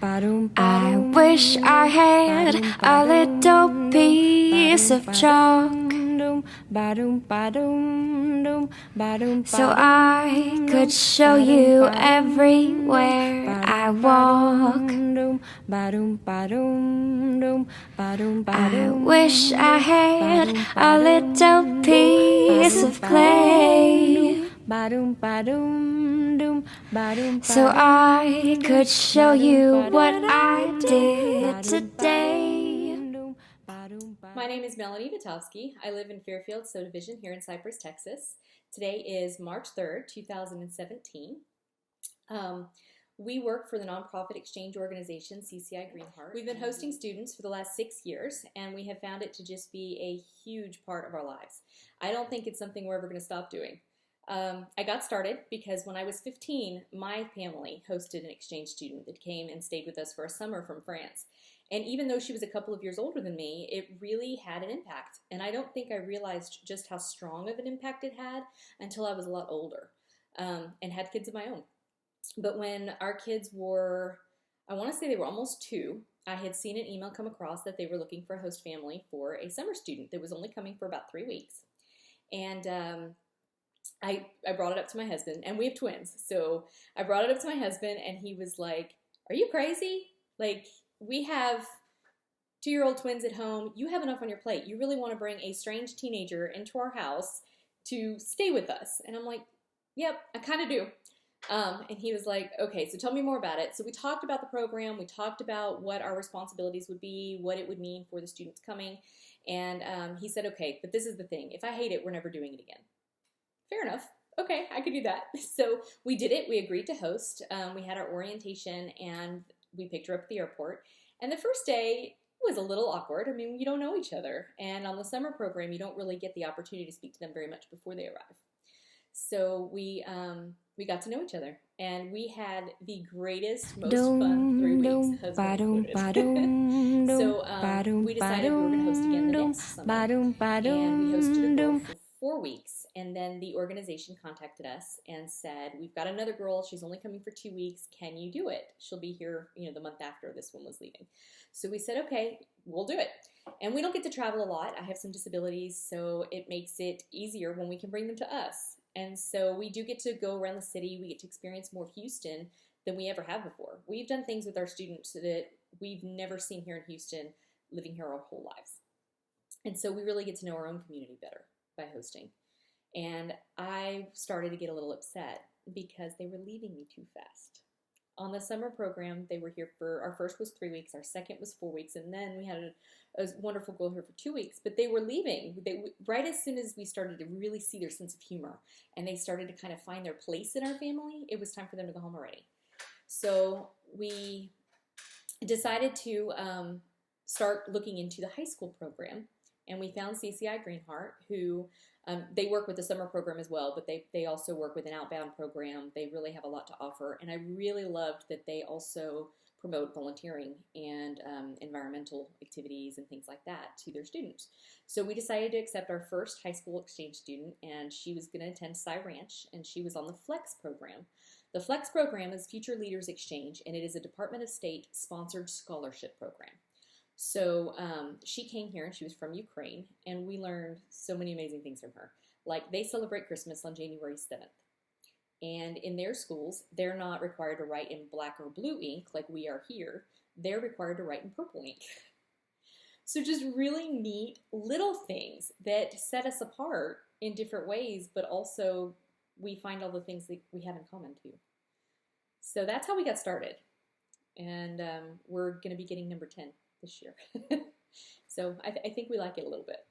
I wish I had a little piece of chalk so I could show you everywhere I walk. I wish I had a little piece of clay so I could show you what I did today. My name is Melanie. I live in Fairfield Subdivision here in Cypress, Texas. Today is March 3rd, 2017. We work for the nonprofit exchange organization CCI Greenheart. We've been hosting students for the last 6 years, and we have found it to just be a huge part of our lives. I don't think it's something we're ever going to stop doing. I got started because when I was 15, my family hosted an exchange student that came and stayed with us for a summer from France. And even though she was a couple of years older than me, it really had an impact. And I don't think I realized just how strong of an impact it had until I was a lot older and had kids of my own. But when our kids were, I want to say they were almost 2, I had seen an email come across that they were looking for a host family for a summer student that was only coming for about 3 weeks. And I brought it up to my husband, and we have twins. So I brought it up to my husband, and he was like, "Are you crazy? Like, we have 2-year-old twins at home. You have enough on your plate. You really want to bring a strange teenager into our house to stay with us?" And I'm like, "Yep, I kind of do." And he was like, "Okay, so tell me more about it." So we talked about the program. We talked about what our responsibilities would be, what it would mean for the students coming. And he said, "Okay, but this is the thing. If I hate it, we're never doing it again." Fair enough. Okay, I could do that. So we did it. We agreed to host. We had our orientation, and we picked her up at the airport. And the first day was a little awkward. I mean, you don't know each other. And on the summer program, you don't really get the opportunity to speak to them very much before they arrive. So we got to know each other, and we had the greatest, most fun 3 weeks, husband included. So we decided we were going to host again the next summer, and we hosted a girl for 4 weeks, and then the organization contacted us and said, "We've got another girl. She's only coming for 2 weeks. Can you do it? She'll be here, the month after this one was leaving." So we said, "Okay, we'll do it." And we don't get to travel a lot. I have some disabilities, so it makes it easier when we can bring them to us. And so we do get to go around the city. We get to experience more of Houston than we ever have before. We've done things with our students that we've never seen here in Houston, living here our whole lives. And so we really get to know our own community better by hosting. And I started to get a little upset because they were leaving me too fast. On the summer program, they were here for, our first was 3 weeks, our second was 4 weeks, and then we had a wonderful girl here for 2 weeks, but they were leaving. Right as soon as we started to really see their sense of humor, and they started to kind of find their place in our family, it was time for them to go home already. So we decided to start looking into the high school program, and we found CCI Greenheart, who they work with the summer program as well, but they also work with an outbound program. They really have a lot to offer, and I really loved that they also promote volunteering and environmental activities and things like that to their students. So we decided to accept our first high school exchange student, and she was going to attend Cy Ranch, and she was on the FLEX program. The FLEX program is Future Leaders Exchange, and it is a Department of State sponsored scholarship program. So she came here, and she was from Ukraine, and we learned so many amazing things from her. Like, they celebrate Christmas on January 7th. And in their schools, they're not required to write in black or blue ink like we are here. They're required to write in purple ink. So just really neat little things that set us apart in different ways, but also we find all the things that we have in common too. So that's how we got started. And we're going to be getting number 10 this year. So I think we like it a little bit.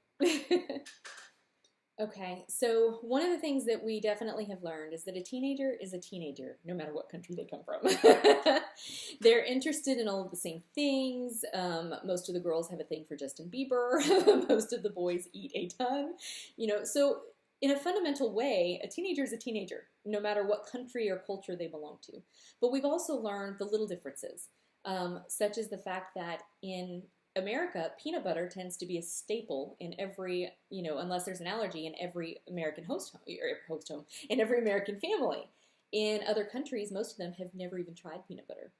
Okay, so one of the things that we definitely have learned is that a teenager is a teenager, no matter what country they come from. They're interested in all of the same things. Most of the girls have a thing for Justin Bieber. Most of the boys eat a ton. So in a fundamental way, a teenager is a teenager, no matter what country or culture they belong to. But we've also learned the little differences, such as the fact that in America, peanut butter tends to be a staple in every, unless there's an allergy, in every American in every American family. In other countries, most of them have never even tried peanut butter.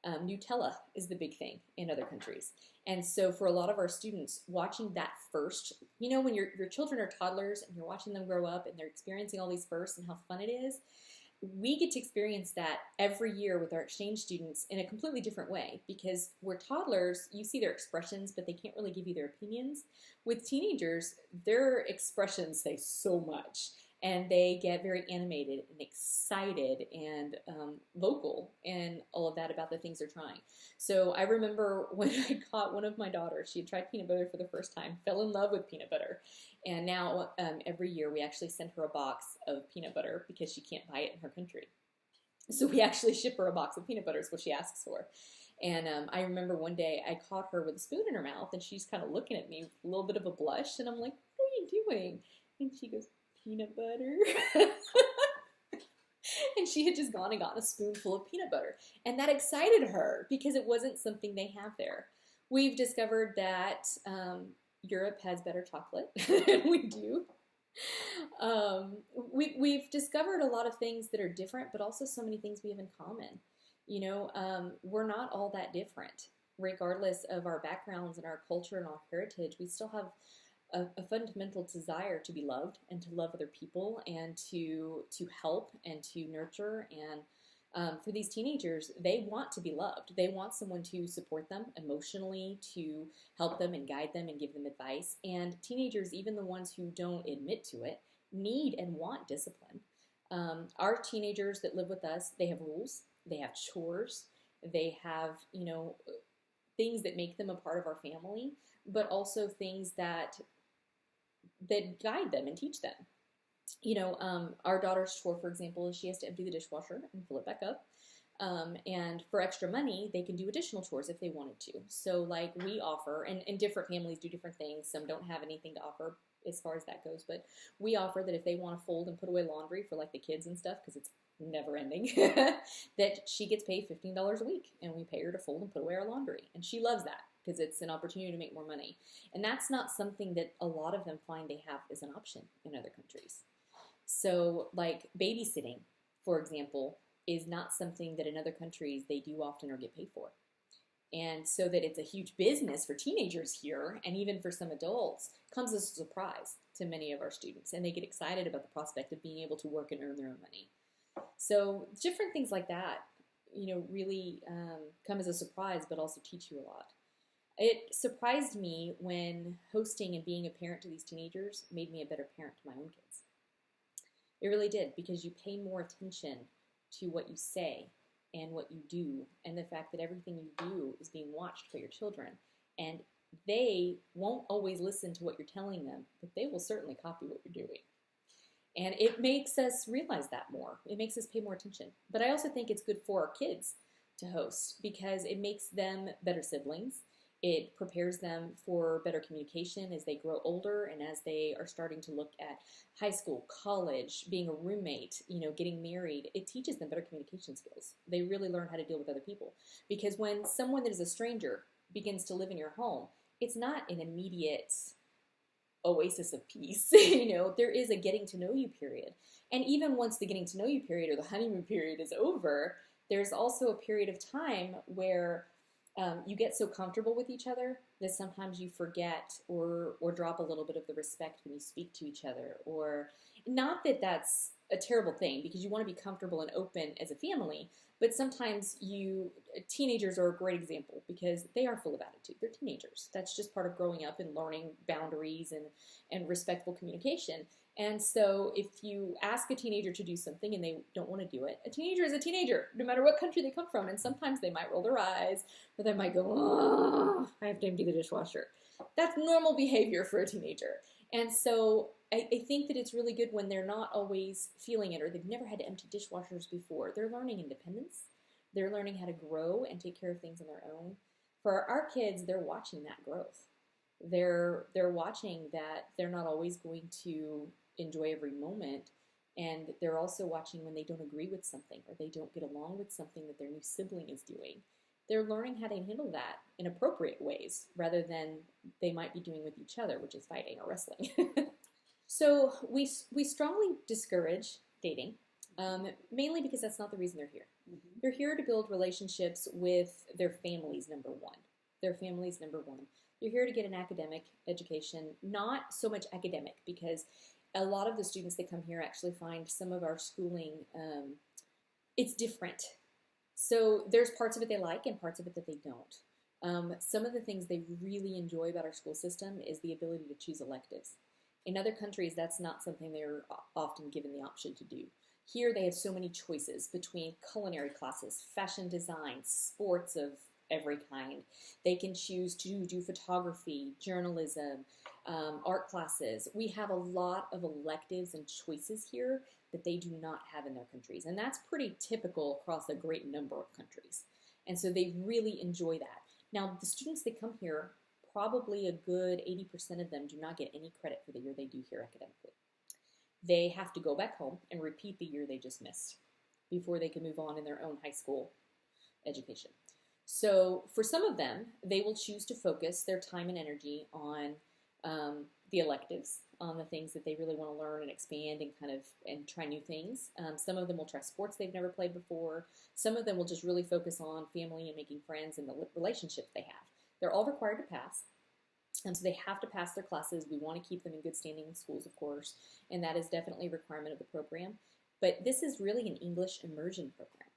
Nutella is the big thing in other countries. And so for a lot of our students, watching that first, when your children are toddlers and you're watching them grow up and they're experiencing all these firsts and how fun it is, we get to experience that every year with our exchange students in a completely different way, because we're toddlers, you see their expressions, but they can't really give you their opinions. With teenagers, their expressions say so much, and they get very animated and excited and vocal and all of that about the things they're trying. So I remember when I caught one of my daughters, she had tried peanut butter for the first time, fell in love with peanut butter. And now every year we actually send her a box of peanut butter because she can't buy it in her country. So we actually ship her a box of peanut butter is what she asks for. And I remember one day I caught her with a spoon in her mouth, and she's kind of looking at me with a little bit of a blush. And I'm like, what are you doing? And she goes, peanut butter. And she had just gone and gotten a spoonful of peanut butter. And that excited her because it wasn't something they have there. We've discovered that Europe has better chocolate than we do. We've discovered a lot of things that are different, but also so many things we have in common. We're not all that different. Regardless of our backgrounds and our culture and our heritage, we still have a fundamental desire to be loved and to love other people and to help and to nurture. And for these teenagers, they want to be loved. They want someone to support them emotionally, to help them and guide them and give them advice. And teenagers, even the ones who don't admit to it, need and want discipline. Our teenagers that live with us, they have rules, they have chores, they have, things that make them a part of our family, but also things that guide them and teach them. Our daughter's chore, for example, is she has to empty the dishwasher and fill it back up. And for extra money, they can do additional chores if they wanted to. So like we offer, and different families do different things. Some don't have anything to offer as far as that goes, but we offer that if they want to fold and put away laundry for like the kids and stuff, because it's never ending, that she gets paid $15 a week, and we pay her to fold and put away our laundry. And she loves that because it's an opportunity to make more money. And that's not something that a lot of them find they have as an option in other countries. So like babysitting, for example, is not something that in other countries they do often or get paid for. And so that it's a huge business for teenagers here, and even for some adults, comes as a surprise to many of our students. And they get excited about the prospect of being able to work and earn their own money. So different things like that, really come as a surprise, but also teach you a lot. It surprised me when hosting and being a parent to these teenagers made me a better parent to my own kids. It really did, because you pay more attention to what you say and what you do, and the fact that everything you do is being watched by your children. And they won't always listen to what you're telling them, but they will certainly copy what you're doing. And it makes us realize that more. It makes us pay more attention. But I also think it's good for our kids to host, because it makes them better siblings. It prepares them for better communication as they grow older and as they are starting to look at high school, college, being a roommate, getting married. It teaches them better communication skills. They really learn how to deal with other people. Because when someone that is a stranger begins to live in your home, it's not an immediate oasis of peace. There is a getting to know you period. And even once the getting to know you period or the honeymoon period is over, there's also a period of time where you get so comfortable with each other that sometimes you forget or drop a little bit of the respect when you speak to each other. Or not that that's a terrible thing, because you want to be comfortable and open as a family, but sometimes teenagers are a great example because they are full of attitude. They're teenagers. That's just part of growing up and learning boundaries and respectful communication. And so if you ask a teenager to do something and they don't want to do it, a teenager is a teenager, no matter what country they come from. And sometimes they might roll their eyes, or they might go, oh, I have to empty the dishwasher. That's normal behavior for a teenager. And so I think that it's really good when they're not always feeling it, or they've never had to empty dishwashers before. They're learning independence. They're learning how to grow and take care of things on their own. For our kids, they're watching that growth. They're watching that they're not always going to enjoy every moment, and they're also watching when they don't agree with something or they don't get along with something that their new sibling is doing. They're learning how to handle that in appropriate ways rather than they might be doing with each other, which is fighting or wrestling. So we strongly discourage dating, mainly because that's not the reason they're here. They're here to build relationships with their families, number one. Their families, number one. They're here to get an academic education, not so much academic, because a lot of the students that come here actually find some of our schooling, it's different. So there's parts of it they like and parts of it that they don't. Some of the things they really enjoy about our school system is the ability to choose electives. In other countries, that's not something they're often given the option to do. Here, they have so many choices between culinary classes, fashion design, sports of every kind. They can choose to do photography, journalism, art classes. We have a lot of electives and choices here that they do not have in their countries. And that's pretty typical across a great number of countries. And so they really enjoy that. Now, the students that come here, probably a good 80% of them do not get any credit for the year they do here academically. They have to go back home and repeat the year they just missed before they can move on in their own high school education. So for some of them, they will choose to focus their time and energy on the electives, on the things that they really want to learn and expand and try new things. Some of them will try sports they've never played before. Some of them will just really focus on family and making friends and the relationships they have. They're all required to pass. And so they have to pass their classes. We want to keep them in good standing in schools, of course, and that is definitely a requirement of the program. But this is really an English immersion program.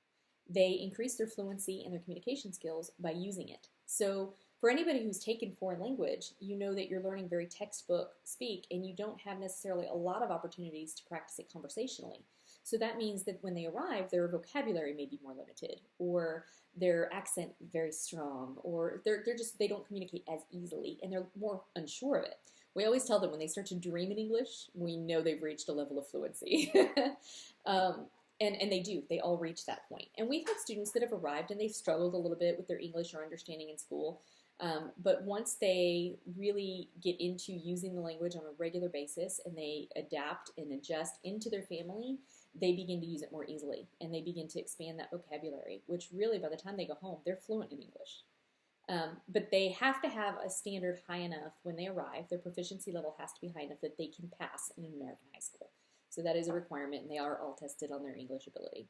They increase their fluency and their communication skills by using it. So for anybody who's taken foreign language, you know that you're learning very textbook speak, and you don't have necessarily a lot of opportunities to practice it conversationally. So that means that when they arrive, their vocabulary may be more limited, or their accent very strong, or they don't communicate as easily, and they're more unsure of it. We always tell them when they start to dream in English, we know they've reached a level of fluency. And they do. They all reach that point. And we've had students that have arrived and they've struggled a little bit with their English or understanding in school. But once they really get into using the language on a regular basis and they adapt and adjust into their family, they begin to use it more easily. And they begin to expand that vocabulary, which really by the time they go home, they're fluent in English. But they have to have a standard high enough when they arrive. Their proficiency level has to be high enough that they can pass in an American high school. So that is a requirement, and they are all tested on their English ability.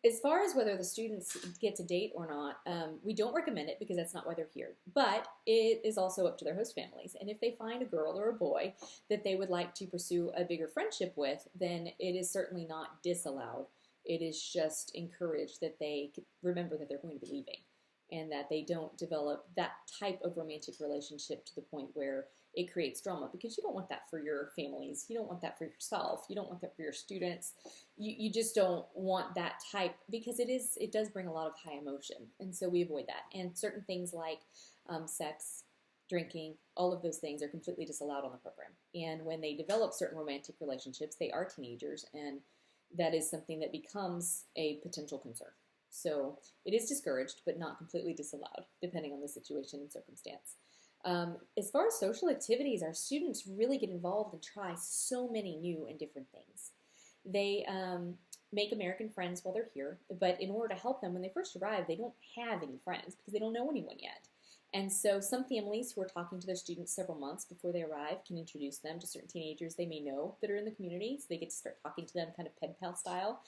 As far as whether the students get to date or not, we don't recommend it because that's not why they're here. But it is also up to their host families. And if they find a girl or a boy that they would like to pursue a bigger friendship with, then it is certainly not disallowed. It is just encouraged that they remember that they're going to be leaving and that they don't develop that type of romantic relationship to the point where it creates drama, because you don't want that for your families. You don't want that for yourself. You don't want that for your students. You just don't want that type, because it does bring a lot of high emotion. And so we avoid that. And certain things like sex, drinking, all of those things are completely disallowed on the program. And when they develop certain romantic relationships, they are teenagers, and that is something that becomes a potential concern. So it is discouraged, but not completely disallowed, depending on the situation and circumstance. As far as social activities, our students really get involved and try so many new and different things. They make American friends while they're here, but in order to help them when they first arrive, they don't have any friends because they don't know anyone yet. And so some families who are talking to their students several months before they arrive can introduce them to certain teenagers they may know that are in the community, so they get to start talking to them kind of pen pal style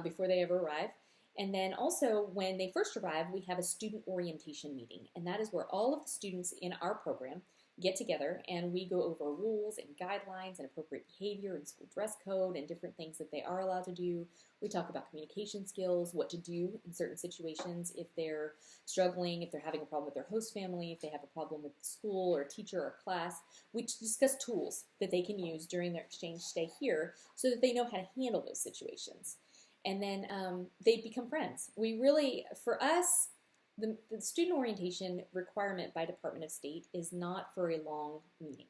before they ever arrive. And then also, when they first arrive, we have a student orientation meeting, and that is where all of the students in our program get together and we go over rules and guidelines and appropriate behavior and school dress code and different things that they are allowed to do. We talk about communication skills, what to do in certain situations if they're struggling, if they're having a problem with their host family, if they have a problem with the school or a teacher or class. We discuss tools that they can use during their exchange stay here so that they know how to handle those situations. And then they become friends. We really, for us, the student orientation requirement by Department of State is not for a long meeting.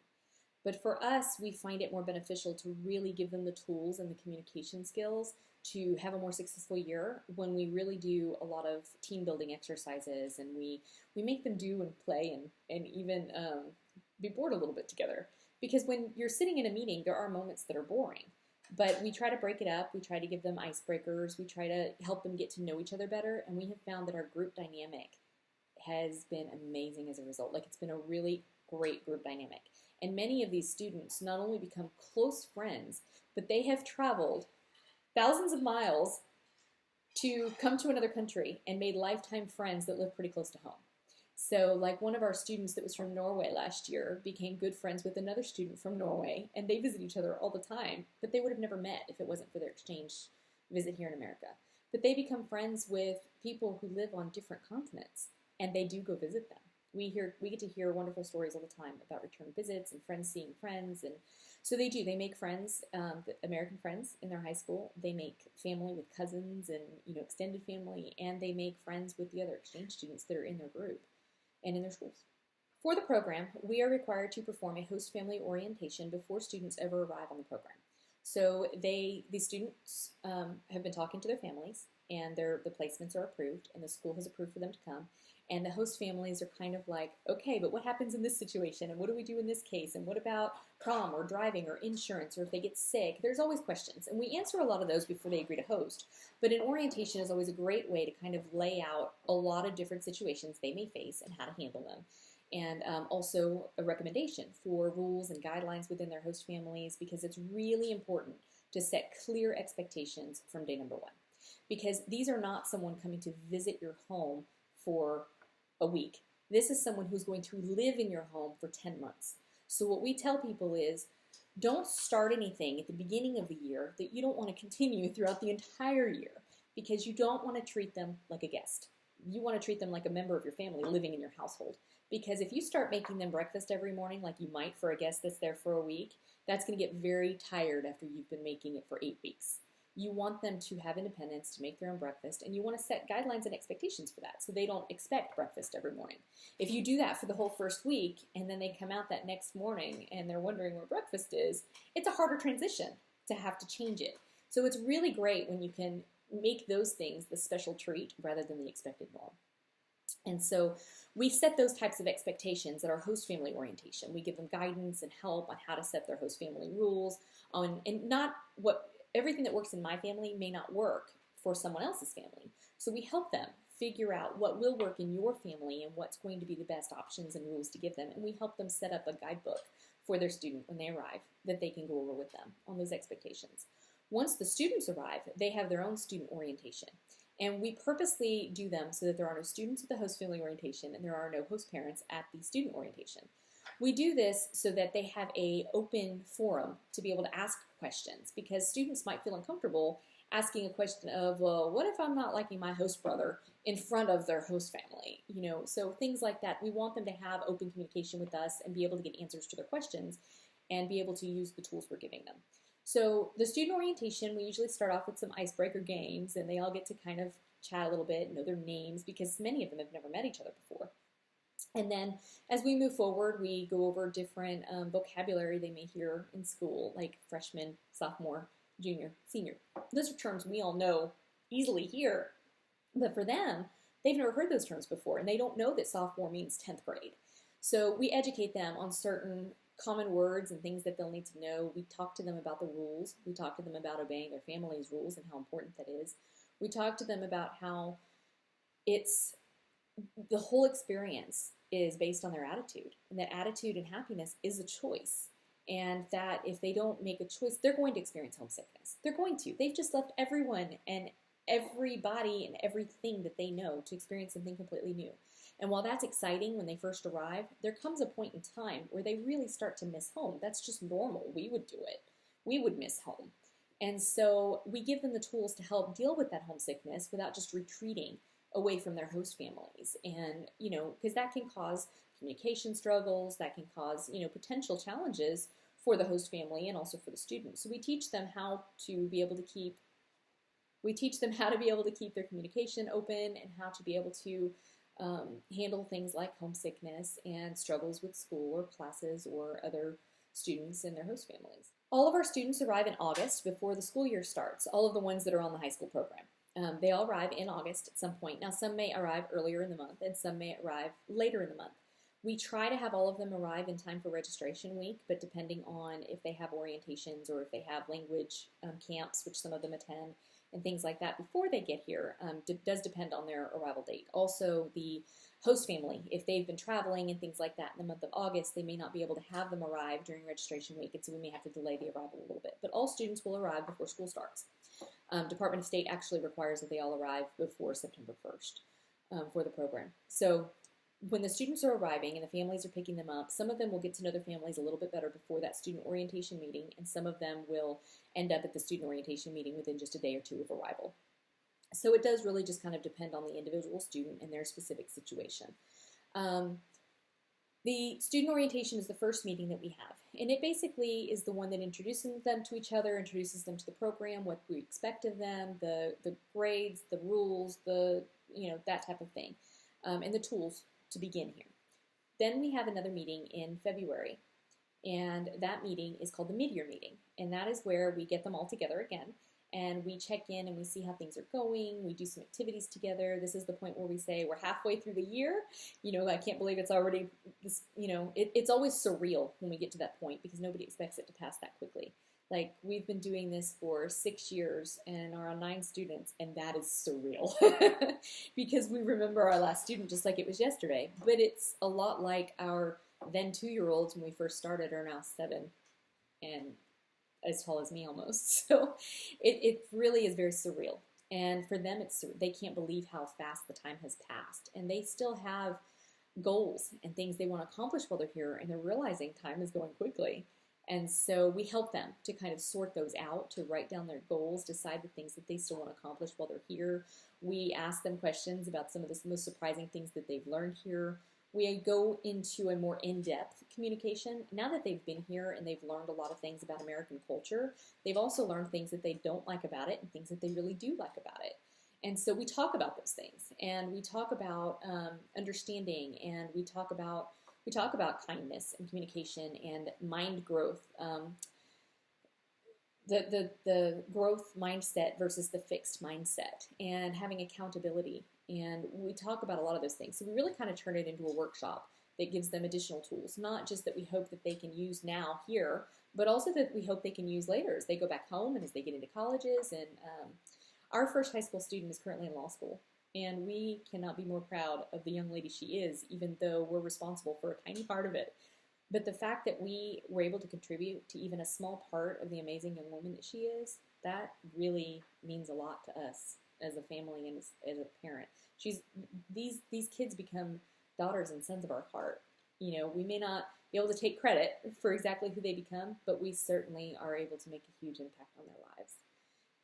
But for us, we find it more beneficial to really give them the tools and the communication skills to have a more successful year when we really do a lot of team building exercises, and we make them do and play and even be bored a little bit together. Because when you're sitting in a meeting, there are moments that are boring. But we try to break it up. We try to give them icebreakers. We try to help them get to know each other better. And we have found that our group dynamic has been amazing as a result. Like, it's been a really great group dynamic. And many of these students not only become close friends, but they have traveled thousands of miles to come to another country and made lifetime friends that live pretty close to home. So, like one of our students that was from Norway last year became good friends with another student from Norway, and they visit each other all the time, but they would have never met if it wasn't for their exchange visit here in America. But they become friends with people who live on different continents, and they do go visit them. We get to hear wonderful stories all the time about return visits and friends seeing friends, and so they do. They make friends, American friends in their high school. They make family with cousins and extended family, and they make friends with the other exchange students that are in their group and in their schools. For the program, we are required to perform a host family orientation before students ever arrive on the program. So the students have been talking to their families, and the placements are approved, and the school has approved for them to come. And the host families are kind of like, okay, but what happens in this situation? And what do we do in this case? And what about prom or driving or insurance or if they get sick? There's always questions. And we answer a lot of those before they agree to host. But an orientation is always a great way to kind of lay out a lot of different situations they may face and how to handle them. And also a recommendation for rules and guidelines within their host families, because it's really important to set clear expectations from day number one. Because these are not someone coming to visit your home for a week. This is someone who's going to live in your home for 10 months. So what we tell people is, don't start anything at the beginning of the year that you don't want to continue throughout the entire year, because you don't want to treat them like a guest. You want to treat them like a member of your family living in your household. Because if you start making them breakfast every morning like you might for a guest that's there for a week, that's going to get very tired after you've been making it for 8 weeks. You want them to have independence, to make their own breakfast, and you want to set guidelines and expectations for that so they don't expect breakfast every morning. If you do that for the whole first week and then they come out that next morning and they're wondering where breakfast is, it's a harder transition to have to change it. So it's really great when you can make those things the special treat rather than the expected norm. And so we set those types of expectations at our host family orientation. We give them guidance and help on how to set their host family rules, and not what everything that works in my family may not work for someone else's family. So we help them figure out what will work in your family and what's going to be the best options and rules to give them. And we help them set up a guidebook for their student when they arrive that they can go over with them on those expectations. Once the students arrive, they have their own student orientation. And we purposely do them so that there are no students at the host family orientation and there are no host parents at the student orientation. We do this so that they have an open forum to be able to ask questions, because students might feel uncomfortable asking a question of, well, what if I'm not liking my host brother in front of their host family? So things like that. We want them to have open communication with us and be able to get answers to their questions and be able to use the tools we're giving them. So the student orientation, we usually start off with some icebreaker games, and they all get to kind of chat a little bit, know their names, because many of them have never met each other before. And then as we move forward, we go over different vocabulary they may hear in school, like freshman, sophomore, junior, senior. Those are terms we all know easily here, but for them, they've never heard those terms before, and they don't know that sophomore means 10th grade. So we educate them on certain common words and things that they'll need to know. We talk to them about the rules. We talk to them about obeying their family's rules and how important that is. We talk to them about how the whole experience is based on their attitude, and that attitude and happiness is a choice, and that if they don't make a choice, they're going to experience homesickness. They're going to. They've just left everyone and everybody and everything that they know to experience something completely new. And while that's exciting when they first arrive, there comes a point in time where they really start to miss home. That's just normal. We would do it. We would miss home. And so we give them the tools to help deal with that homesickness without just retreating away from their host families. And, because that can cause communication struggles, that can cause, potential challenges for the host family and also for the students. So we teach them how to be able to keep their communication open and how to be able to handle things like homesickness and struggles with school or classes or other students and their host families. All of our students arrive in August before the school year starts, all of the ones that are on the high school program. They all arrive in August at some point. Now, some may arrive earlier in the month and some may arrive later in the month. We try to have all of them arrive in time for registration week, but depending on if they have orientations or if they have language camps, which some of them attend, and things like that before they get here does depend on their arrival date. Also, the host family, if they've been traveling and things like that in the month of August, they may not be able to have them arrive during registration week, and so we may have to delay the arrival a little bit. But all students will arrive before school starts. Department of State actually requires that they all arrive before September 1st for the program. So when the students are arriving and the families are picking them up, some of them will get to know their families a little bit better before that student orientation meeting, and some of them will end up at the student orientation meeting within just a day or two of arrival. So it does really just kind of depend on the individual student and their specific situation. The student orientation is the first meeting that we have, and it basically is the one that introduces them to each other, introduces them to the program, what we expect of them, the grades, the rules, that type of thing, and the tools to begin here. Then we have another meeting in February, and that meeting is called the mid-year meeting, and that is where we get them all together again, and we check in and we see how things are going. We do some activities together. This is the point where we say we're halfway through the year. I can't believe it's already this, it's always surreal when we get to that point because nobody expects it to pass that quickly. Like, we've been doing this for 6 years and are on 9 students, and that is surreal because we remember our last student just like it was yesterday. But it's a lot like our then 2-year-olds when we first started are now 7 and as tall as me almost. So it really is very surreal. And for them, they can't believe how fast the time has passed. And they still have goals and things they want to accomplish while they're here, and they're realizing time is going quickly. And so we help them to kind of sort those out, to write down their goals, decide the things that they still want to accomplish while they're here. We ask them questions about some of the most surprising things that they've learned here. We go into a more in-depth communication. Now that they've been here and they've learned a lot of things about American culture, they've also learned things that they don't like about it and things that they really do like about it. And so we talk about those things, and we talk about understanding, and we talk about kindness and communication and mind growth, the growth mindset versus the fixed mindset, and having accountability. And we talk about a lot of those things. So we really kind of turn it into a workshop that gives them additional tools, not just that we hope that they can use now here, but also that we hope they can use later as they go back home and as they get into colleges. And our first high school student is currently in law school, and we cannot be more proud of the young lady she is, even though we're responsible for a tiny part of it. But the fact that we were able to contribute to even a small part of the amazing young woman that she is, that really means a lot to us as a family and as a parent. These kids become daughters and sons of our heart. We may not be able to take credit for exactly who they become, but we certainly are able to make a huge impact on their lives.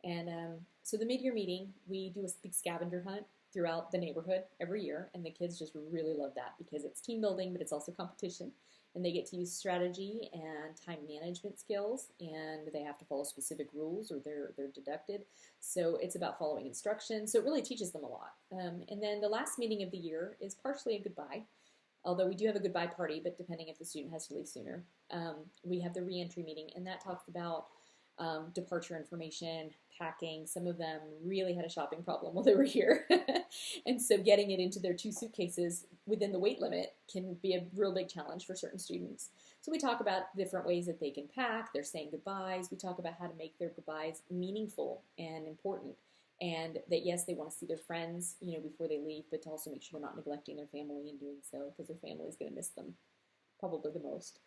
And so the mid-year meeting, we do a big scavenger hunt throughout the neighborhood every year, and the kids just really love that because it's team building, but it's also competition. And they get to use strategy and time management skills, and they have to follow specific rules or they're deducted. So it's about following instructions. So it really teaches them a lot. And then the last meeting of the year is partially a goodbye, although we do have a goodbye party, but depending if the student has to leave sooner. We have the reentry meeting, and that talks about departure information, packing. Some of them really had a shopping problem while they were here. And so getting it into their 2 suitcases within the weight limit can be a real big challenge for certain students. So we talk about different ways that they can pack. They're saying goodbyes. We talk about how to make their goodbyes meaningful and important. And that, yes, they want to see their friends, before they leave, but to also make sure they're not neglecting their family in doing so, because their family is going to miss them probably the most.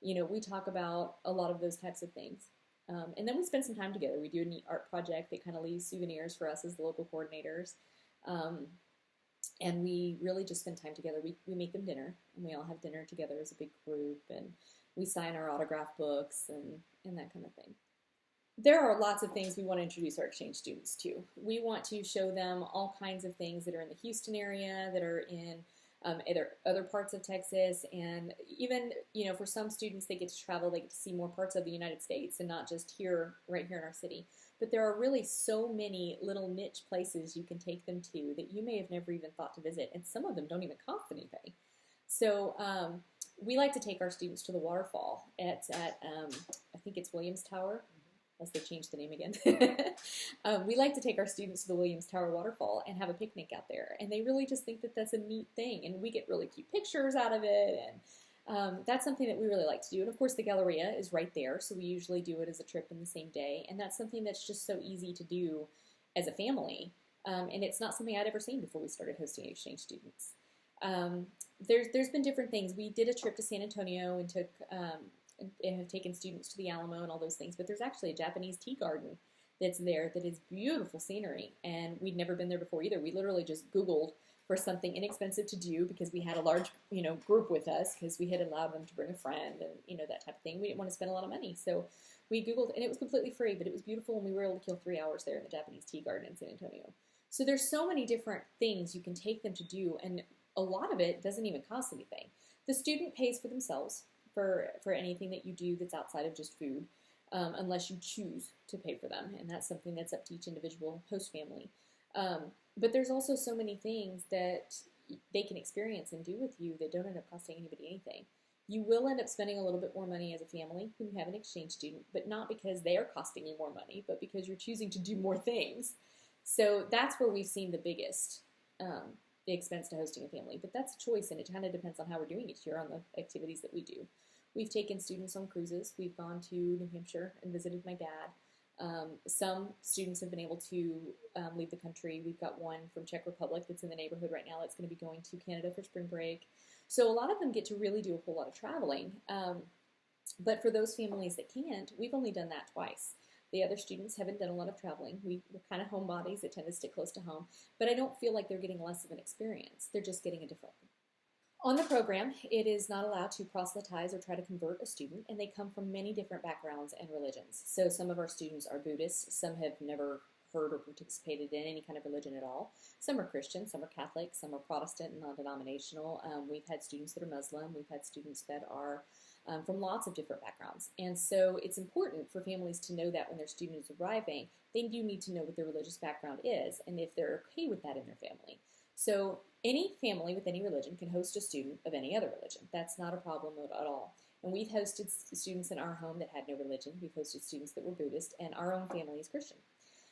We talk about a lot of those types of things. And then we spend some time together. We do a neat art project that kind of leaves souvenirs for us as the local coordinators. And we really just spend time together. We make them dinner, and we all have dinner together as a big group, and we sign our autograph books and that kind of thing. There are lots of things we want to introduce our exchange students to. We want to show them all kinds of things that are in the Houston area, that are in other parts of Texas, and even, for some students, they get to travel, they get to see more parts of the United States and not just right here in our city. But there are really so many little niche places you can take them to that you may have never even thought to visit, and some of them don't even cost anything. So we like to take our students to the waterfall at I think it's Williams Tower, unless they changed the name again. We like to take our students to the Williams Tower waterfall and have a picnic out there. And they really just think that that's a neat thing. And we get really cute pictures out of it. And that's something that we really like to do. And of course, the Galleria is right there. So we usually do it as a trip in the same day. And that's something that's just so easy to do as a family. And it's not something I'd ever seen before we started hosting exchange students. There's been different things. We did a trip to San Antonio and have taken students to the Alamo and all those things. But there's actually a Japanese tea garden that's there that is beautiful scenery, and we'd never been there before either. We literally just Googled for something inexpensive to do because we had a large, group with us because we had allowed them to bring a friend and, that type of thing. We didn't want to spend a lot of money, so we Googled, and it was completely free, but it was beautiful, and we were able to kill 3 hours there in the Japanese tea garden in San Antonio. So there's so many different things you can take them to do, and a lot of it doesn't even cost anything. The student pays for themselves for anything that you do that's outside of just food, unless you choose to pay for them, and that's something that's up to each individual host family. But there's also so many things that they can experience and do with you that don't end up costing anybody anything. You will end up spending a little bit more money as a family when you have an exchange student, but not because they are costing you more money, but because you're choosing to do more things. So that's where we've seen the biggest expense to hosting a family. But that's a choice, and it kind of depends on how we're doing each year on the activities that we do. We've taken students on cruises. We've gone to New Hampshire and visited my dad. Some students have been able to leave the country. We've got one from Czech Republic that's in the neighborhood right now that's going to be going to Canada for spring break. So a lot of them get to really do a whole lot of traveling. But for those families that can't, we've only done that twice. The other students haven't done a lot of traveling. We're kind of homebodies that tend to stick close to home. But I don't feel like they're getting less of an experience. They're just getting a different one. On the program, it is not allowed to proselytize or try to convert a student, and they come from many different backgrounds and religions. So some of our students are Buddhists, some have never heard or participated in any kind of religion at all. Some are Christian, some are Catholic, some are Protestant and non-denominational. We've had students that are Muslim, we've had students that are from lots of different backgrounds. And so it's important for families to know that when their student is arriving, they do need to know what their religious background is and if they're okay with that in their family. So any family with any religion can host a student of any other religion. That's not a problem at all. And we've hosted students in our home that had no religion. We've hosted students that were Buddhist, and our own family is Christian.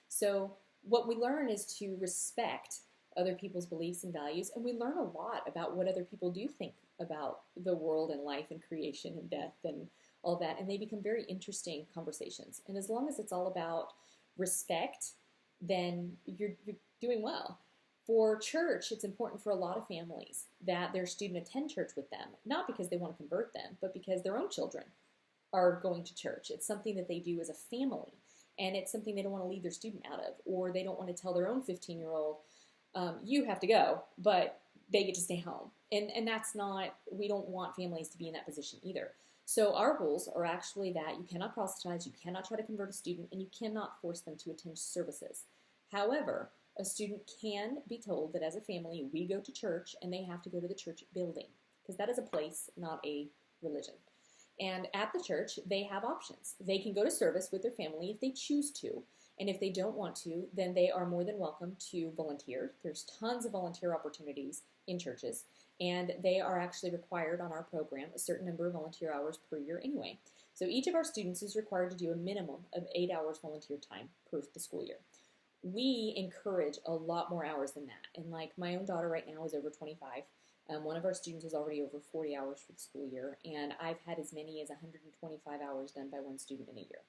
So what we learn is to respect other people's beliefs and values, and we learn a lot about what other people do think about the world and life and creation and death and all that, and they become very interesting conversations. And as long as it's all about respect, then you're doing well. For church, it's important for a lot of families that their student attend church with them, not because they want to convert them, but because their own children are going to church. It's something that they do as a family, and it's something they don't want to leave their student out of, or they don't want to tell their own 15-year-old, you have to go, but they get to stay home. And that's not, we don't want families to be in that position either. So our rules are actually that you cannot proselytize, you cannot try to convert a student, and you cannot force them to attend services. However, a student can be told that as a family, we go to church and they have to go to the church building, because that is a place, not a religion. And at the church, they have options. They can go to service with their family if they choose to. And if they don't want to, then they are more than welcome to volunteer. There's tons of volunteer opportunities in churches, and they are actually required on our program a certain number of volunteer hours per year anyway. So each of our students is required to do a minimum of 8 hours volunteer time per the school year. We encourage a lot more hours than that. And like my own daughter right now is over 25. One of our students is already over 40 hours for the school year, and I've had as many as 125 hours done by one student in a year.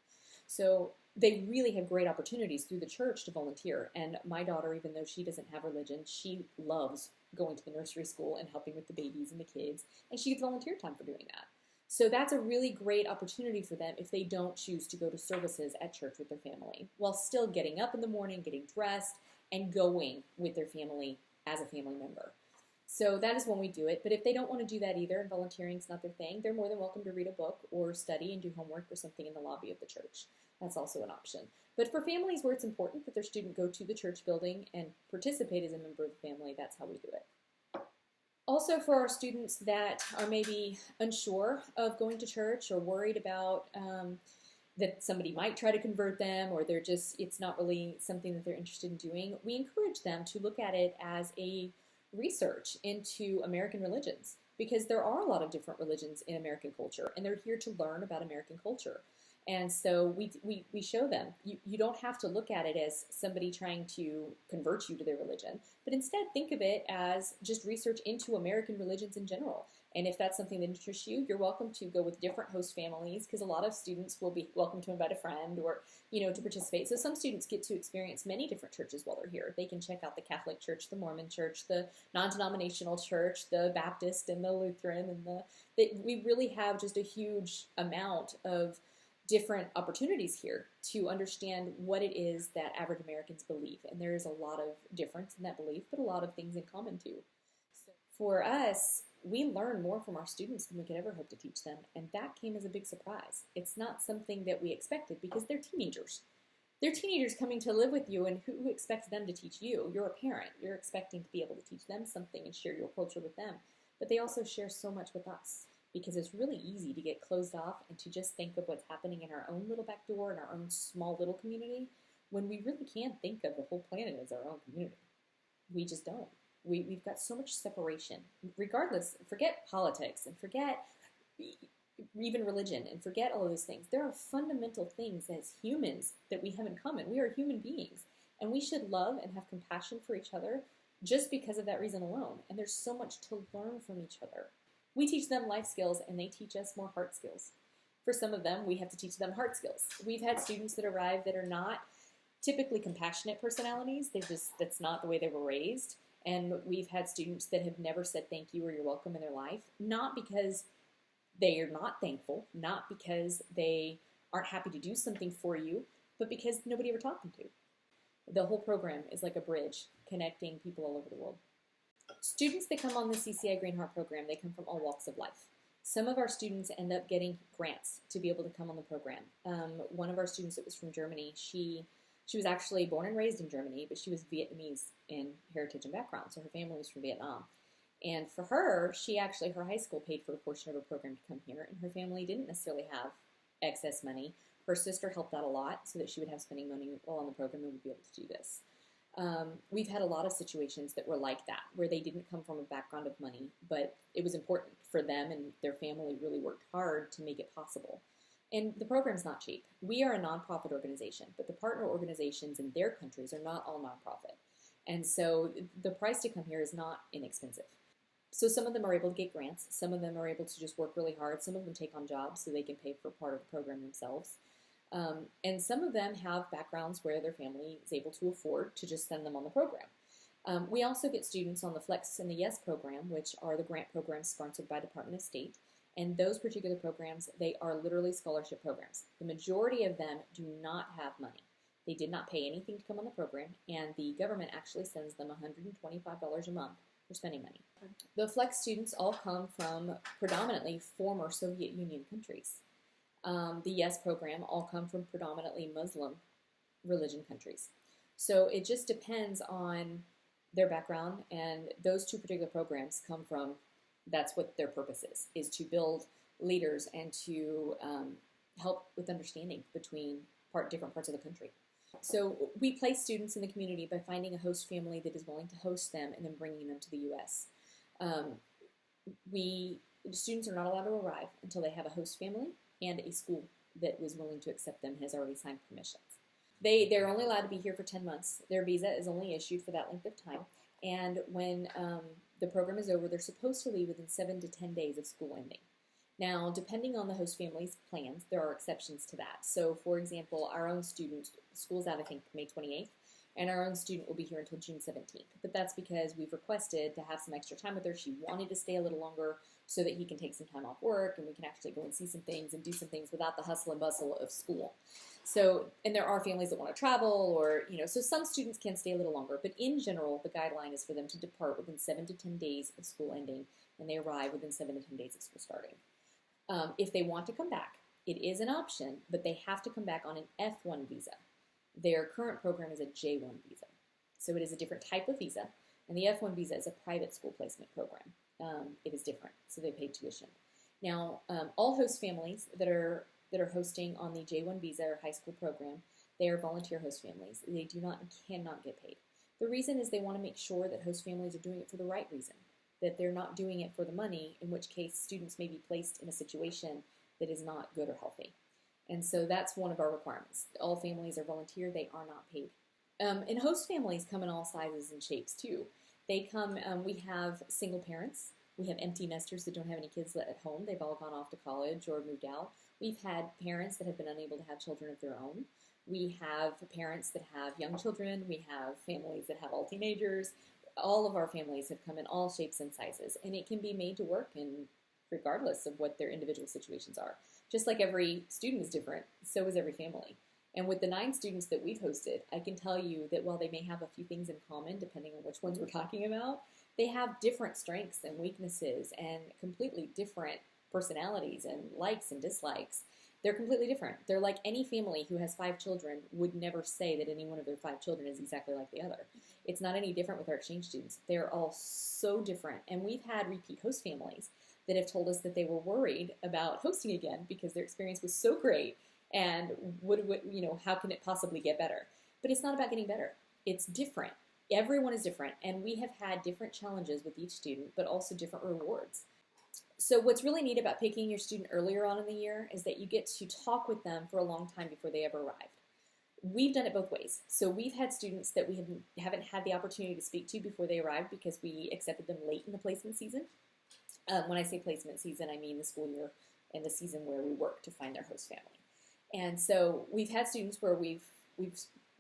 So they really have great opportunities through the church to volunteer. And my daughter, even though she doesn't have religion, she loves going to the nursery school and helping with the babies and the kids, and she gets volunteer time for doing that. So that's a really great opportunity for them if they don't choose to go to services at church with their family, while still getting up in the morning, getting dressed, and going with their family as a family member. So that is when we do it. But if they don't want to do that either, and volunteering is not their thing, they're more than welcome to read a book or study and do homework or something in the lobby of the church. That's also an option. But for families where it's important that their student go to the church building and participate as a member of the family, that's how we do it. Also, for our students that are maybe unsure of going to church or worried about that somebody might try to convert them, or it's not really something that they're interested in doing, we encourage them to look at it as a research into American religions, because there are a lot of different religions in American culture, and they're here to learn about American culture. And so we show them, you don't have to look at it as somebody trying to convert you to their religion, but instead think of it as just research into American religions in general. And if that's something that interests you, you're welcome to go with different host families, because a lot of students will be welcome to invite a friend, or to participate. So some students get to experience many different churches while they're here. They can check out the Catholic Church, the Mormon Church, the non-denominational church, the Baptist and the Lutheran, and we really have just a huge amount of different opportunities here to understand what it is that average Americans believe. And there is a lot of difference in that belief, but a lot of things in common too. So for us, we learn more from our students than we could ever hope to teach them, and that came as a big surprise. It's not something that we expected because they're teenagers. They're teenagers coming to live with you, and who expects them to teach you? You're a parent. You're expecting to be able to teach them something and share your culture with them. But they also share so much with us because it's really easy to get closed off and to just think of what's happening in our own little back door, in our own small little community, when we really can think of the whole planet as our own community. We just don't. We've got so much separation. Regardless, forget politics and forget even religion and forget all of those things. There are fundamental things as humans that we have in common. We are human beings, and we should love and have compassion for each other just because of that reason alone. And there's so much to learn from each other. We teach them life skills, and they teach us more heart skills. For some of them, we have to teach them heart skills. We've had students that arrive that are not typically compassionate personalities. That's not the way they were raised. And we've had students that have never said thank you or you're welcome in their life, not because they are not thankful, not because they aren't happy to do something for you, but because nobody ever taught them to. The whole program is like a bridge connecting people all over the world. Students that come on the CCI Green Heart program, they come from all walks of life. Some of our students end up getting grants to be able to come on the program. One of our students that was from Germany, she was actually born and raised in Germany, but she was Vietnamese in heritage and background, so her family was from Vietnam. And for her, her high school paid for a portion of her program to come here, and her family didn't necessarily have excess money. Her sister helped out a lot so that she would have spending money while on the program and would be able to do this. We've had a lot of situations that were like that, where they didn't come from a background of money, but it was important for them, and their family really worked hard to make it possible. And the program's not cheap. We are a nonprofit organization, but the partner organizations in their countries are not all nonprofit. And so the price to come here is not inexpensive. So some of them are able to get grants. Some of them are able to just work really hard. Some of them take on jobs so they can pay for part of the program themselves. And some of them have backgrounds where their family is able to afford to just send them on the program. We also get students on the Flex and the Yes program, which are the grant programs sponsored by Department of State. And those particular programs, they are literally scholarship programs. The majority of them do not have money. They did not pay anything to come on the program, and the government actually sends them $125 a month for spending money. The Flex students all come from predominantly former Soviet Union countries. The Yes program all come from predominantly Muslim religion countries. So it just depends on their background, and those two particular programs come from, that's what their purpose is to build leaders and to help with understanding between different parts of the country. So we place students in the community by finding a host family that is willing to host them and then bringing them to the U.S. Students are not allowed to arrive until they have a host family and a school that was willing to accept them and has already signed permissions. They're only allowed to be here for 10 months. Their visa is only issued for that length of time. And when the program is over, they're supposed to leave within 7 to 10 days of school ending. Now, depending on the host family's plans, there are exceptions to that. So, for example, our own student, school's out, I think, May 28th, and our own student will be here until June 17th. But that's because we've requested to have some extra time with her. She wanted to stay a little longer so that he can take some time off work and we can actually go and see some things and do some things without the hustle and bustle of school. So, and there are families that want to travel or, so some students can stay a little longer. But in general, the guideline is for them to depart within 7 to 10 days of school ending, and they arrive within 7 to 10 days of school starting. If they want to come back, it is an option, but they have to come back on an F1 visa. Their current program is a J1 visa. So it is a different type of visa, and the F1 visa is a private school placement program. It is different, so they pay tuition. Now, all host families that are hosting on the J1 visa or high school program, they are volunteer host families. They do not and cannot get paid. The reason is they want to make sure that host families are doing it for the right reason, that they're not doing it for the money, in which case students may be placed in a situation that is not good or healthy. And so that's one of our requirements. All families are volunteer, they are not paid. And host families come in all sizes and shapes too. They come, we have single parents, we have empty nesters that don't have any kids at home, they've all gone off to college or moved out. We've had parents that have been unable to have children of their own. We have parents that have young children. We have families that have all teenagers. All of our families have come in all shapes and sizes, and it can be made to work in regardless of what their individual situations are. Just like every student is different, so is every family. And with the 9 students that we've hosted, I can tell you that while they may have a few things in common, depending on which ones we're talking about, they have different strengths and weaknesses and completely different personalities and likes and dislikes. They're completely different. They're like any family who has 5 children would never say that any one of their 5 children is exactly like the other. It's not any different with our exchange students. They're all so different. And we've had repeat host families that have told us that they were worried about hosting again because their experience was so great and how can it possibly get better? But it's not about getting better. It's different. Everyone is different, and we have had different challenges with each student, but also different rewards. So what's really neat about picking your student earlier on in the year is that you get to talk with them for a long time before they ever arrived. We've done it both ways. So we've had students that we haven't had the opportunity to speak to before they arrived because we accepted them late in the placement season. When I say placement season, I mean the school year and the season where we work to find their host family. And so we've had students where we've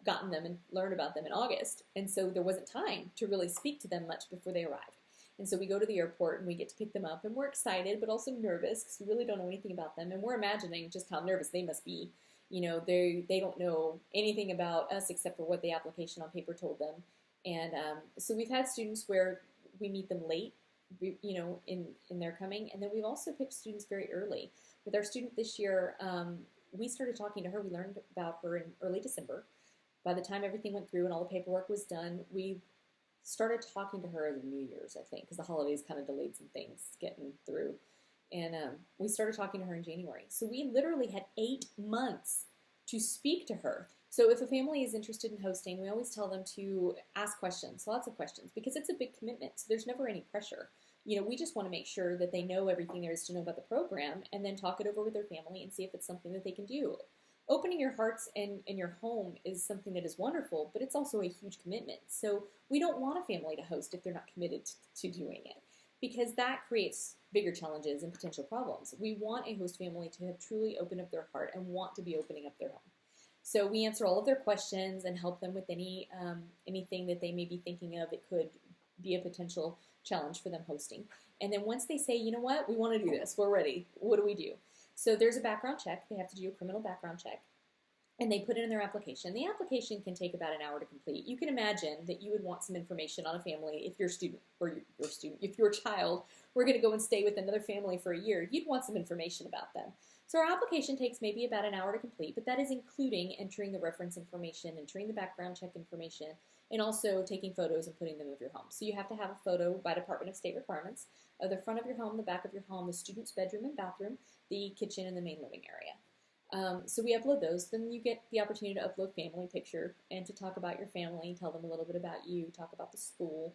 gotten them and learned about them in August, and so there wasn't time to really speak to them much before they arrived. And so we go to the airport and we get to pick them up, and we're excited but also nervous because we really don't know anything about them, and we're imagining just how nervous they must be. They don't know anything about us except for what the application on paper told them. And so we've had students where we meet them late, in their coming, and then we've also picked students very early. With our student this year, we started talking to her. We learned about her in early December. By the time everything went through and all the paperwork was done, we started talking to her in New Year's, I think, because the holidays kind of delayed some things getting through. And we started talking to her in January. So we literally had 8 months to speak to her. So if a family is interested in hosting, we always tell them to ask questions, lots of questions, because it's a big commitment. So there's never any pressure. We just want to make sure that they know everything there is to know about the program and then talk it over with their family and see if it's something that they can do. Opening your hearts and your home is something that is wonderful, but it's also a huge commitment. So we don't want a family to host if they're not committed to doing it, because that creates bigger challenges and potential problems. We want a host family to have truly opened up their heart and want to be opening up their home. So we answer all of their questions and help them with anything that they may be thinking of that could be a potential challenge for them hosting. And then once they say, you know what, we want to do this, we're ready, what do we do? So there's a background check. They have to do a criminal background check. And they put it in their application. The application can take about an hour to complete. You can imagine that you would want some information on a family if your student, or if your child were going to go and stay with another family for a year, you'd want some information about them. So our application takes maybe about an hour to complete, but that is including entering the reference information, entering the background check information, and also taking photos and putting them of your home. So you have to have a photo by Department of State requirements of the front of your home, the back of your home, the student's bedroom and bathroom, the kitchen, and the main living area. So we upload those. Then you get the opportunity to upload family picture and to talk about your family, tell them a little bit about you, talk about the school.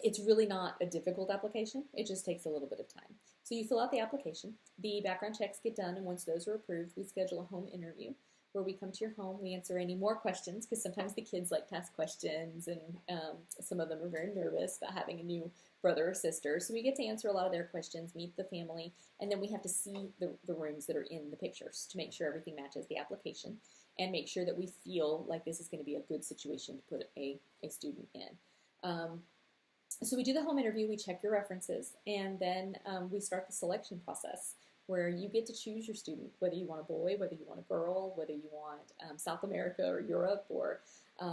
It's really not a difficult application. It just takes a little bit of time. So you fill out the application. The background checks get done, and once those are approved, we schedule a home interview where we come to your home. We answer any more questions because sometimes the kids like to ask questions, and some of them are very nervous about having a new brother or sister. So we get to answer a lot of their questions, meet the family, and then we have to see the rooms that are in the pictures to make sure everything matches the application and make sure that we feel like this is going to be a good situation to put a student in. So we do the home interview, we check your references, and then we start the selection process where you get to choose your student, whether you want a boy, whether you want a girl, whether you want South America or Europe, or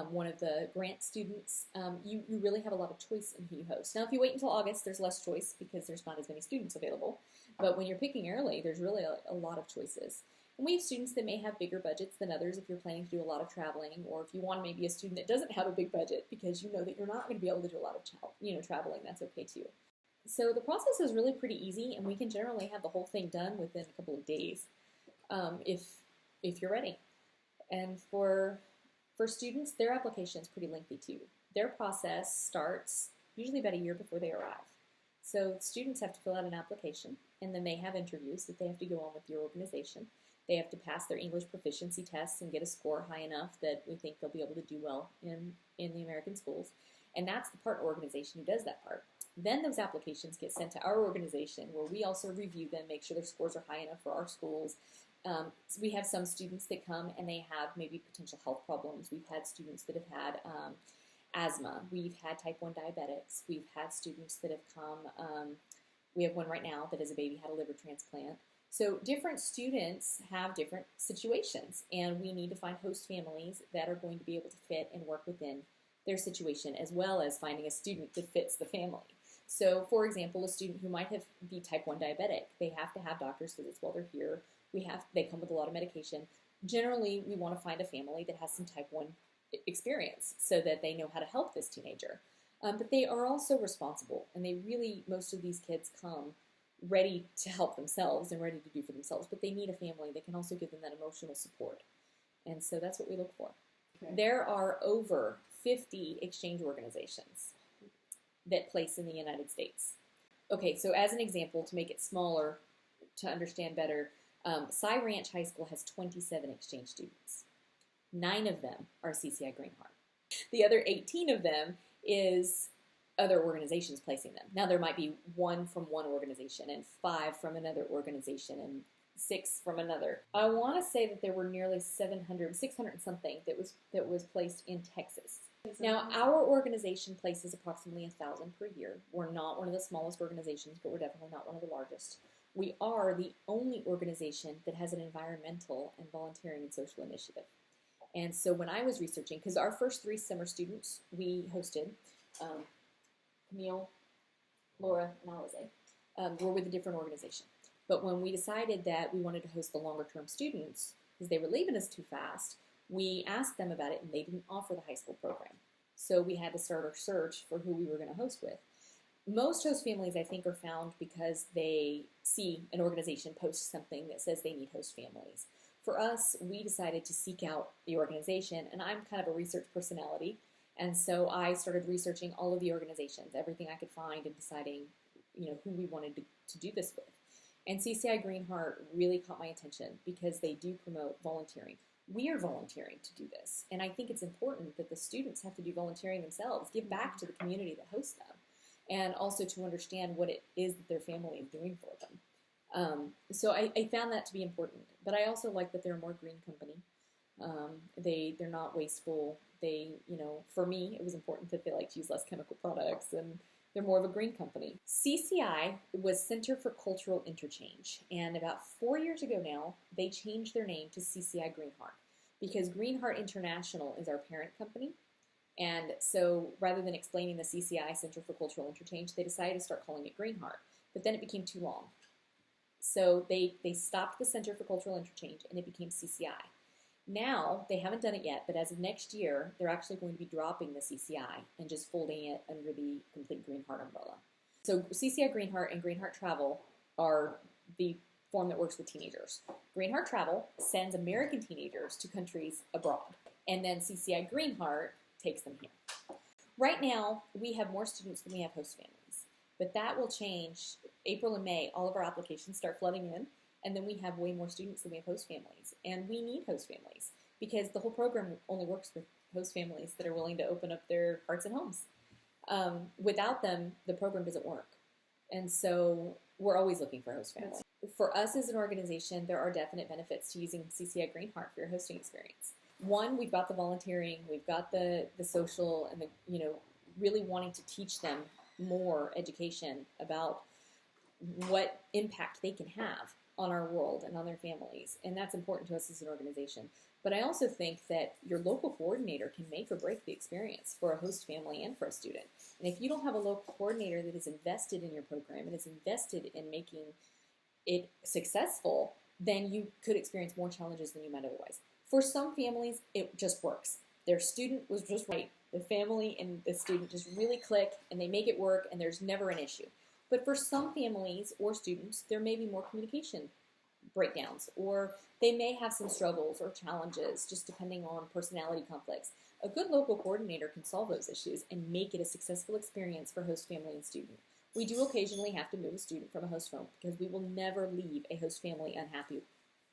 one of the grant students. You really have a lot of choice in who you host. Now, if you wait until August, there's less choice because there's not as many students available. But when you're picking early, there's really a lot of choices. And we have students that may have bigger budgets than others if you're planning to do a lot of traveling, or if you want maybe a student that doesn't have a big budget because you know that you're not going to be able to do a lot of traveling, that's okay too. So the process is really pretty easy, and we can generally have the whole thing done within a couple of days if you're ready. And for students, their application is pretty lengthy too. Their process starts usually about a year before they arrive. So students have to fill out an application, and then they have interviews that they have to go on with your organization. They have to pass their English proficiency tests and get a score high enough that we think they'll be able to do well in the American schools. And that's the partner organization who does that part. Then those applications get sent to our organization where we also review them, make sure their scores are high enough for our schools, So we have some students that come and they have maybe potential health problems. We've had students that have had asthma. We've had type 1 diabetics. We've had students that have come. We have one right now that as a baby had a liver transplant. So different students have different situations, and we need to find host families that are going to be able to fit and work within their situation, as well as finding a student that fits the family. So, for example, a student who might be type 1 diabetic, they have to have doctor's visits while they're here. They come with a lot of medication. Generally, we want to find a family that has some type 1 experience so that they know how to help this teenager. But they are also responsible, and most of these kids come ready to help themselves and ready to do for themselves, but they need a family that can also give them that emotional support. And so that's what we look for. Okay. There are over 50 exchange organizations that place in the United States. Okay, so as an example, to make it smaller, to understand better, Cy Ranch High School has 27 exchange students. 9 of them are CCI Greenheart. The other 18 of them is other organizations placing them. Now there might be 1 from one organization and 5 from another organization and 6 from another. I want to say that there were nearly 600 something that was placed in Texas. Now our organization places approximately 1,000 per year. We're not one of the smallest organizations, but we're definitely not one of the largest. We are the only organization that has an environmental and volunteering and social initiative. And so when I was researching, because our first 3 summer students we hosted, Camille, Laura, and Alize, were with a different organization. But when we decided that we wanted to host the longer-term students, because they were leaving us too fast, we asked them about it, and they didn't offer the high school program. So we had to start our search for who we were going to host with. Most host families, I think, are found because they see an organization post something that says they need host families. For us, we decided to seek out the organization, and I'm kind of a research personality, and so I started researching all of the organizations, everything I could find, and deciding, who we wanted to do this with. And CCI Greenheart really caught my attention because they do promote volunteering. We are volunteering to do this, and I think it's important that the students have to do volunteering themselves, give back to the community that hosts them, and also to understand what it is that their family is doing for them. So I found that to be important, but I also like that they're a more green company. They're not wasteful. For me, it was important that they like to use less chemical products, and they're more of a green company. CCI was Center for Cultural Interchange, and about 4 years ago now, they changed their name to CCI Greenheart because Greenheart International is our parent company. And so rather than explaining the CCI, Center for Cultural Interchange, they decided to start calling it Greenheart, but then it became too long. So they stopped the Center for Cultural Interchange, and it became CCI. Now, they haven't done it yet, but as of next year, they're actually going to be dropping the CCI and just folding it under the complete Greenheart umbrella. So CCI Greenheart and Greenheart Travel are the form that works with teenagers. Greenheart Travel sends American teenagers to countries abroad, and then CCI Greenheart takes them here. Right now, we have more students than we have host families, but that will change. April and May, all of our applications start flooding in, and then we have way more students than we have host families. And we need host families because the whole program only works with host families that are willing to open up their hearts and homes. Without them, the program doesn't work. And so we're always looking for host families. For us as an organization, there are definite benefits to using CCI Greenheart for your hosting experience. One, we've got the volunteering, we've got the social, and really wanting to teach them more education about what impact they can have on our world and on their families, and that's important to us as an organization. But I also think that your local coordinator can make or break the experience for a host family and for a student. And if you don't have a local coordinator that is invested in your program and is invested in making it successful, then you could experience more challenges than you might otherwise. For some families, it just works. Their student was just right. The family and the student just really click, and they make it work, and there's never an issue. But for some families or students, there may be more communication breakdowns, or they may have some struggles or challenges, just depending on personality conflicts. A good local coordinator can solve those issues and make it a successful experience for host family and student. We do occasionally have to move a student from a host home because we will never leave a host family unhappy.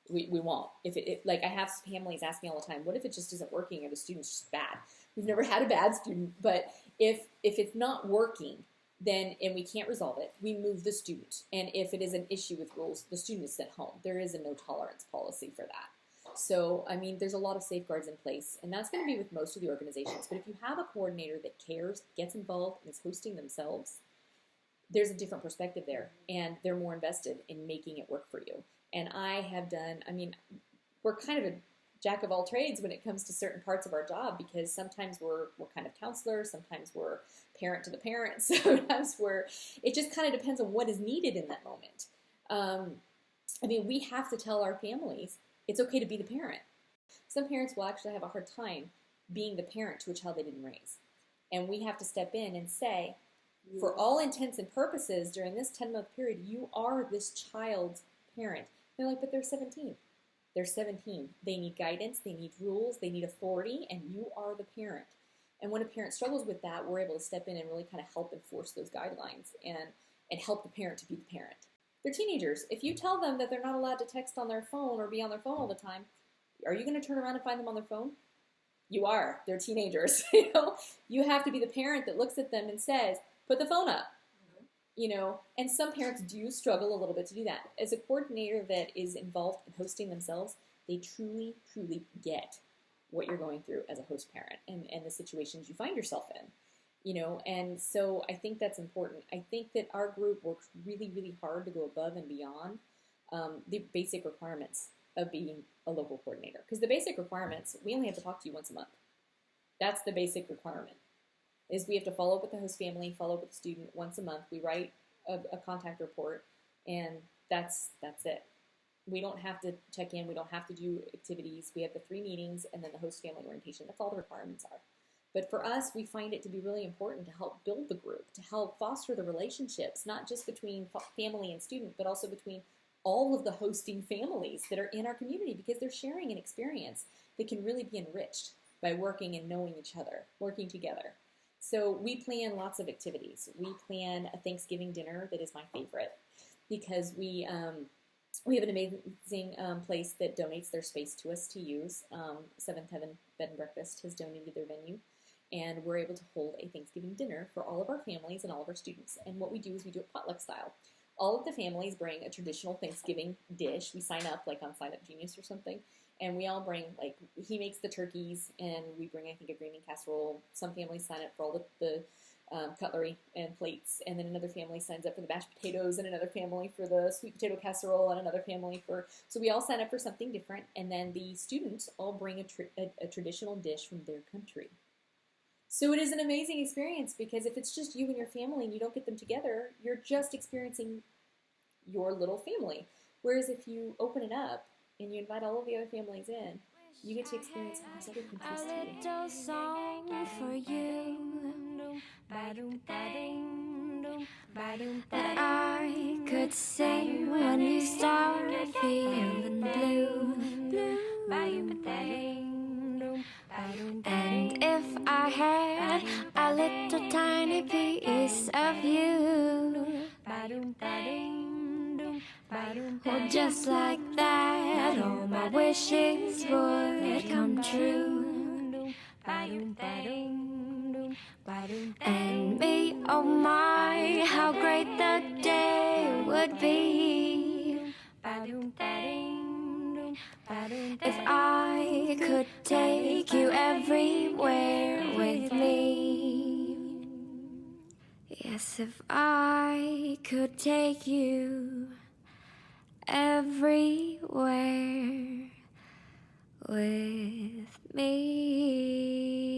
We won't. Like I have families ask me all the time, what if it just isn't working or the student's just bad? We've never had a bad student, but if it's not working, then, and we can't resolve it, we move the student. And if it is an issue with rules, the student is sent home. There is a no tolerance policy for that. So, I mean, there's a lot of safeguards in place, and that's going to be with most of the organizations. But if you have a coordinator that cares, gets involved, and is hosting themselves, there's a different perspective there, and they're more invested in making it work for you. And I have done, I mean, we're kind of a jack of all trades when it comes to certain parts of our job, because sometimes we're kind of counselors, sometimes we're parent to the parents, sometimes it just kind of depends on what is needed in that moment. I mean, we have to tell our families it's okay to be the parent. Some parents will actually have a hard time being the parent to a child they didn't raise. And we have to step in and say, for all intents and purposes, during this 10-month period, you are this child's parent. They're like, but they're 17. They're 17. They need guidance, they need rules, they need authority, and you are the parent. And when a parent struggles with that, we're able to step in and really kind of help enforce those guidelines and help the parent to be the parent. They're teenagers. If you tell them that they're not allowed to text on their phone or be on their phone all the time, are you going to turn around and find them on their phone? You are. They're teenagers. You have to be the parent that looks at them and says, put the phone up. And some parents do struggle a little bit to do that. As a coordinator that is involved in hosting themselves, they truly, truly get what you're going through as a host parent and the situations you find yourself in. And so I think that's important. I think that our group works really, really hard to go above and beyond the basic requirements of being a local coordinator. Because the basic requirements, we only have to talk to you once a month. That's the basic requirement, is we have to follow up with the host family, follow up with the student once a month. We write a contact report, and that's it. We don't have to check in. We don't have to do activities. We have the 3 meetings and then the host family orientation. That's all the requirements are. But for us, we find it to be really important to help build the group, to help foster the relationships, not just between family and student, but also between all of the hosting families that are in our community, because they're sharing an experience that can really be enriched by working and knowing each other, working together. So we plan lots of activities. We plan a Thanksgiving dinner that is my favorite, because we have an amazing place that donates their space to us to use. Seventh Heaven Bed and Breakfast has donated their venue, and we're able to hold a Thanksgiving dinner for all of our families and all of our students. And what we do is we do it potluck style. All of the families bring a traditional Thanksgiving dish. We sign up like on Sign Up Genius or something, and we all bring, like, he makes the turkeys, and we bring, I think, a green bean casserole. Some families sign up for all the cutlery and plates, and then another family signs up for the mashed potatoes, and another family for the sweet potato casserole, and another family so we all sign up for something different, and then the students all bring a traditional dish from their country. So it is an amazing experience, because if it's just you and your family and you don't get them together, you're just experiencing your little family. Whereas if you open it up and you invite all of the other families in, you get to experience all these other countries too. A little song for you that I could sing when you start feeling blue. And if I had a little tiny piece of you, well, just like that, all my wishes would come true. And me, oh my, how great the day would be if I could take you everywhere with me. Yes, if I could take you everywhere with me.